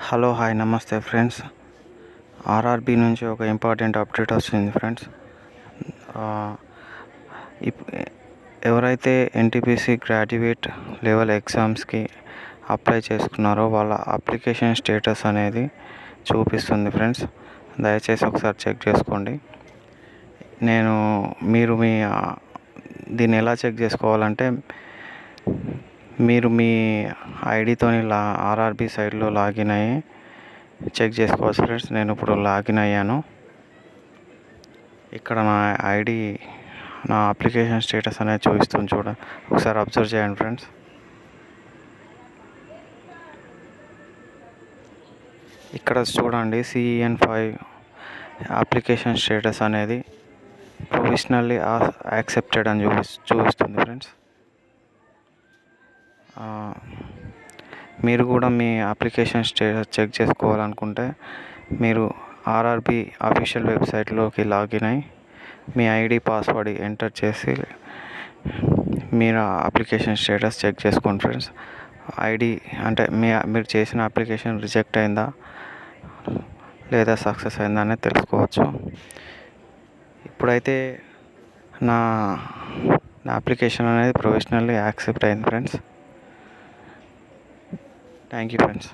Hello hi నమస్తే friends. RRB నుంచి ఒక ఇంపార్టెంట్ అప్డేట్ వచ్చింది ఫ్రెండ్స్. ఎవరైతే ఎన్టీపీసీ గ్రాడ్యుయేట్ లెవెల్ ఎగ్జామ్స్కి అప్లై చేసుకున్నారో వాళ్ళ అప్లికేషన్ స్టేటస్ అనేది చూపిస్తుంది ఫ్రెండ్స్. దయచేసి ఒకసారి చెక్ చేసుకోండి. మీరు దీన్ని ఎలా చెక్ చేసుకోవాలంటే, మీరు మీ ఐడితోని ఆర్ఆర్బి సైట్లో లాగిన్ అయ్యి చెక్ చేసుకోవచ్చు ఫ్రెండ్స్. నేను ఇప్పుడు లాగిన్ అయ్యాను. ఇక్కడ నా ఐడి, నా అప్లికేషన్ స్టేటస్ అనేది చూపిస్తుంది. ఒకసారి అబ్జర్వ్ చేయండి ఫ్రెండ్స్. ఇక్కడ చూడండి, CEN5 అప్లికేషన్ స్టేటస్ అనేది ప్రొవిజనల్లీ యాక్సెప్టెడ్ అని చూపిస్తుంది ఫ్రెండ్స్. మీరు కూడా మీ అప్లికేషన్ స్టేటస్ చెక్ చేసుకోవాలనుకుంటే మీరు ఆర్ఆర్బి అఫీషియల్ వెబ్సైట్లోకి లాగిన్ అయ్యి మీ ఐడి పాస్వర్డ్ ఎంటర్ చేసి మీరు అప్లికేషన్ స్టేటస్ చెక్ చేసుకోండి ఫ్రెండ్స్. ఐడి అంటే మీరు చేసిన అప్లికేషన్ రిజెక్ట్ అయిందా లేదా సక్సెస్ అయిందా అనేది తెలుసుకోవచ్చు. ఇప్పుడైతే నా అప్లికేషన్ అనేది ప్రొవిజనల్లీ యాక్సెప్ట్ అయింది ఫ్రెండ్స్. Thank you friends.